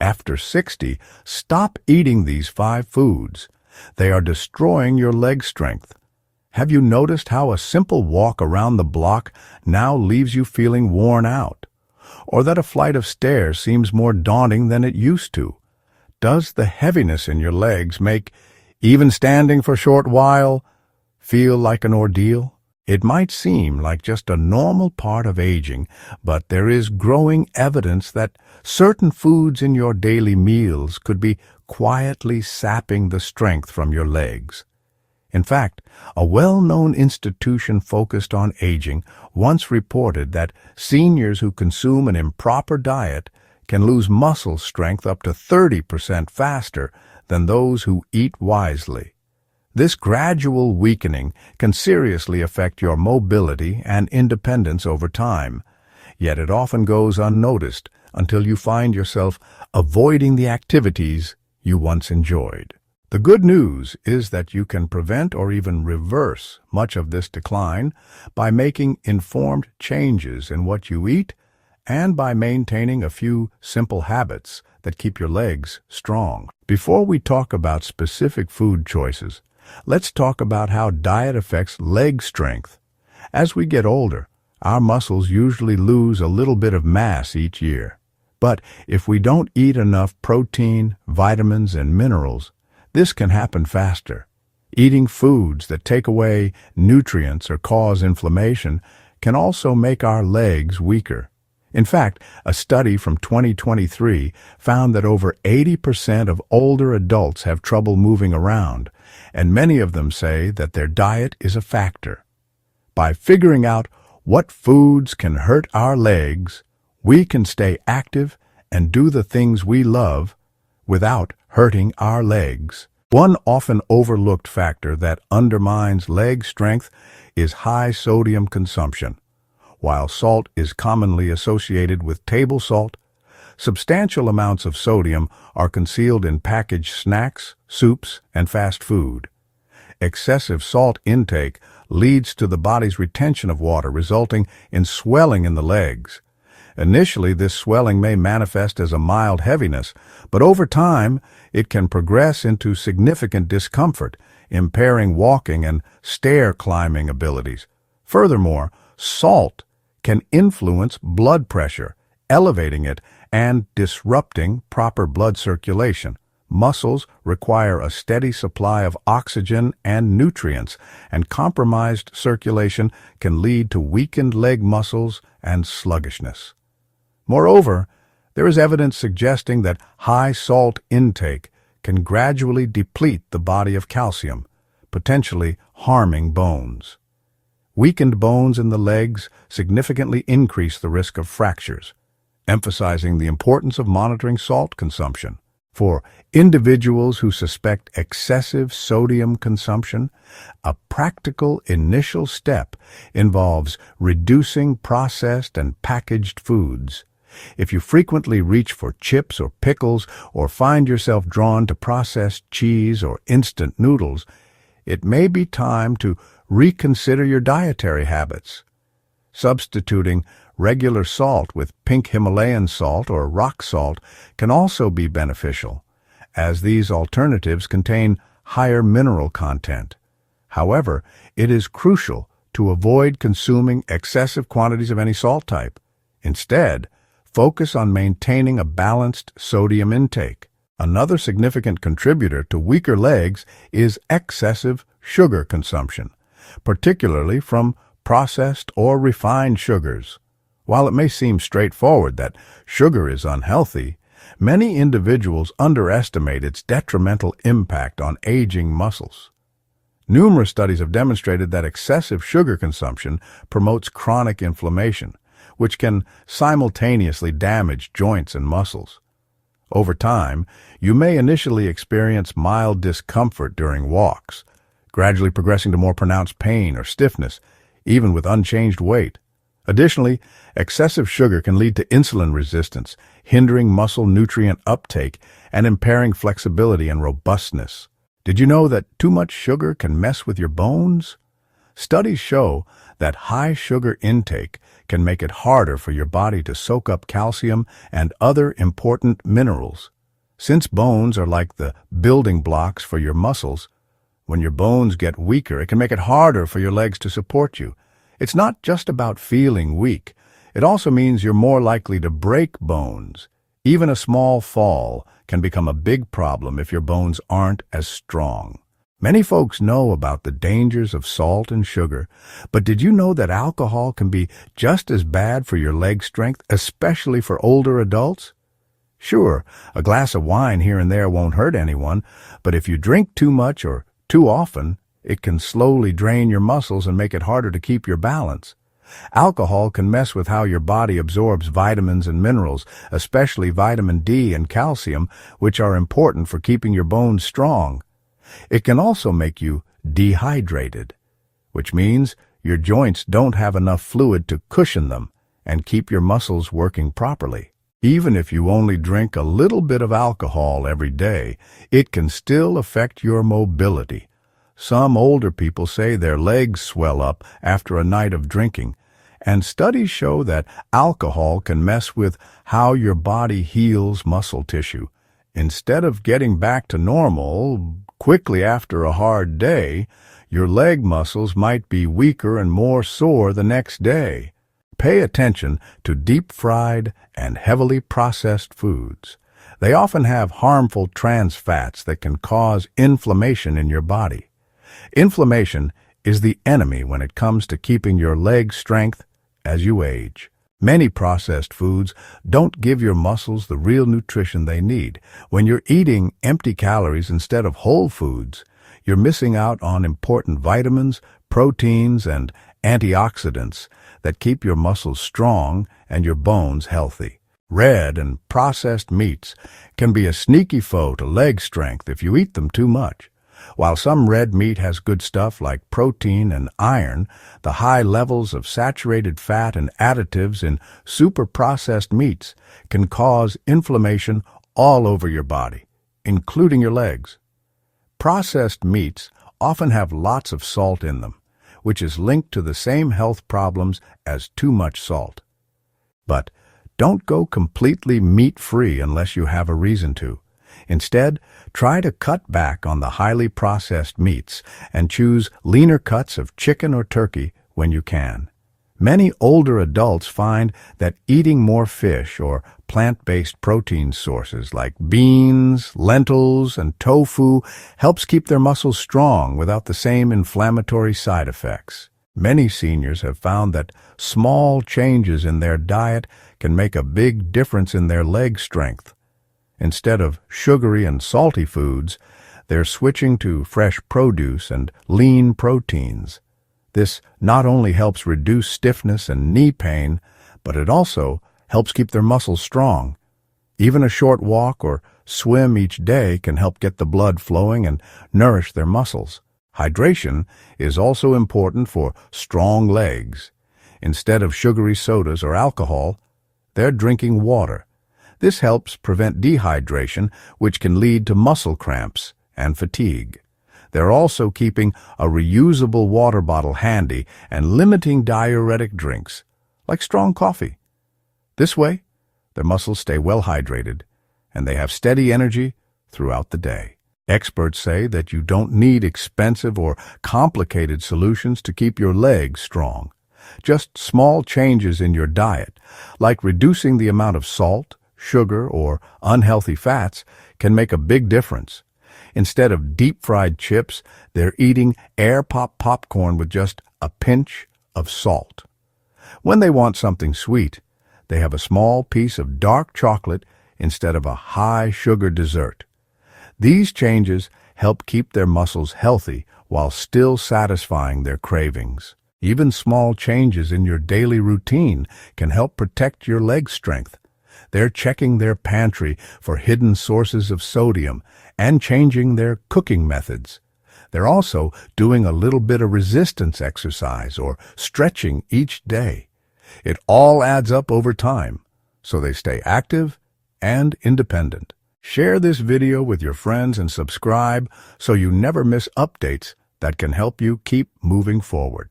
After 60, stop eating these 5 foods. They are destroying your leg strength. Have you noticed how a simple walk around the block now leaves you feeling worn out? Or that a flight of stairs seems more daunting than it used to? Does the heaviness in your legs make even standing for a short while feel like an ordeal? It might seem like just a normal part of aging, but there is growing evidence that certain foods in your daily meals could be quietly sapping the strength from your legs. In fact, a well-known institution focused on aging once reported that seniors who consume an improper diet can lose muscle strength up to 30% faster than those who eat wisely. This gradual weakening can seriously affect your mobility and independence over time, yet it often goes unnoticed until you find yourself avoiding the activities you once enjoyed. The good news is that you can prevent or even reverse much of this decline by making informed changes in what you eat and by maintaining a few simple habits that keep your legs strong. Before we talk about specific food choices, let's talk about how diet affects leg strength. As we get older, our muscles usually lose a little bit of mass each year. But if we don't eat enough protein, vitamins, and minerals, this can happen faster. Eating foods that take away nutrients or cause inflammation can also make our legs weaker. In fact, a study from 2023 found that over 80% of older adults have trouble moving around, and many of them say that their diet is a factor. By figuring out what foods can hurt our legs, we can stay active and do the things we love without hurting our legs. One often overlooked factor that undermines leg strength is high sodium consumption. While salt is commonly associated with table salt, substantial amounts of sodium are concealed in packaged snacks, soups, and fast food. Excessive salt intake leads to the body's retention of water, resulting in swelling in the legs. Initially, this swelling may manifest as a mild heaviness, but over time, it can progress into significant discomfort, impairing walking and stair climbing abilities. Furthermore, salt can influence blood pressure, elevating it and disrupting proper blood circulation. Muscles require a steady supply of oxygen and nutrients, and compromised circulation can lead to weakened leg muscles and sluggishness. Moreover, there is evidence suggesting that high salt intake can gradually deplete the body of calcium, potentially harming bones. Weakened bones in the legs significantly increase the risk of fractures, emphasizing the importance of monitoring salt consumption. For individuals who suspect excessive sodium consumption, a practical initial step involves reducing processed and packaged foods. If you frequently reach for chips or pickles or find yourself drawn to processed cheese or instant noodles, it may be time to reconsider your dietary habits. Substituting regular salt with pink Himalayan salt or rock salt can also be beneficial, as these alternatives contain higher mineral content. However, it is crucial to avoid consuming excessive quantities of any salt type. Instead, focus on maintaining a balanced sodium intake. Another significant contributor to weaker legs is excessive sugar consumption, particularly from processed or refined sugars. While it may seem straightforward that sugar is unhealthy, many individuals underestimate its detrimental impact on aging muscles. Numerous studies have demonstrated that excessive sugar consumption promotes chronic inflammation, which can simultaneously damage joints and muscles. Over time, you may initially experience mild discomfort during walks, gradually progressing to more pronounced pain or stiffness, even with unchanged weight. Additionally, excessive sugar can lead to insulin resistance, hindering muscle nutrient uptake and impairing flexibility and robustness. Did you know that too much sugar can mess with your bones? Studies show that high sugar intake can make it harder for your body to soak up calcium and other important minerals. Since bones are like the building blocks for your muscles, when your bones get weaker, it can make it harder for your legs to support you. It's not just about feeling weak. It also means you're more likely to break bones. Even a small fall can become a big problem if your bones aren't as strong. Many folks know about the dangers of salt and sugar, but did you know that alcohol can be just as bad for your leg strength, especially for older adults? Sure, a glass of wine here and there won't hurt anyone, but if you drink too much or too often, it can slowly drain your muscles and make it harder to keep your balance. Alcohol can mess with how your body absorbs vitamins and minerals, especially vitamin D and calcium, which are important for keeping your bones strong. It can also make you dehydrated, which means your joints don't have enough fluid to cushion them and keep your muscles working properly. Even if you only drink a little bit of alcohol every day, it can still affect your mobility. Some older people say their legs swell up after a night of drinking, and studies show that alcohol can mess with how your body heals muscle tissue. Instead of getting back to normal quickly after a hard day, your leg muscles might be weaker and more sore the next day. Pay attention to deep-fried and heavily processed foods. They often have harmful trans fats that can cause inflammation in your body. Inflammation is the enemy when it comes to keeping your leg strength as you age. Many processed foods don't give your muscles the real nutrition they need. When you're eating empty calories instead of whole foods, you're missing out on important vitamins, proteins, and antioxidants that keep your muscles strong and your bones healthy. Red and processed meats can be a sneaky foe to leg strength if you eat them too much. While some red meat has good stuff like protein and iron, the high levels of saturated fat and additives in super-processed meats can cause inflammation all over your body, including your legs. Processed meats often have lots of salt in them, which is linked to the same health problems as too much salt. But don't go completely meat-free unless you have a reason to. Instead, try to cut back on the highly processed meats and choose leaner cuts of chicken or turkey when you can. Many older adults find that eating more fish or plant-based protein sources like beans, lentils, and tofu helps keep their muscles strong without the same inflammatory side effects. Many seniors have found that small changes in their diet can make a big difference in their leg strength. Instead of sugary and salty foods, they're switching to fresh produce and lean proteins. This not only helps reduce stiffness and knee pain, but it also helps keep their muscles strong. Even a short walk or swim each day can help get the blood flowing and nourish their muscles. Hydration is also important for strong legs. Instead of sugary sodas or alcohol, they're drinking water. This helps prevent dehydration, which can lead to muscle cramps and fatigue. They're also keeping a reusable water bottle handy and limiting diuretic drinks, like strong coffee. This way, their muscles stay well hydrated, and they have steady energy throughout the day. Experts say that you don't need expensive or complicated solutions to keep your legs strong. Just small changes in your diet, like reducing the amount of salt, sugar, or unhealthy fats, can make a big difference. Instead of deep-fried chips, they're eating air-pop popcorn with just a pinch of salt. When they want something sweet, they have a small piece of dark chocolate instead of a high-sugar dessert. These changes help keep their muscles healthy while still satisfying their cravings. Even small changes in your daily routine can help protect your leg strength. They're checking their pantry for hidden sources of sodium and changing their cooking methods. They're also doing a little bit of resistance exercise or stretching each day. It all adds up over time, so they stay active and independent. Share this video with your friends and subscribe so you never miss updates that can help you keep moving forward.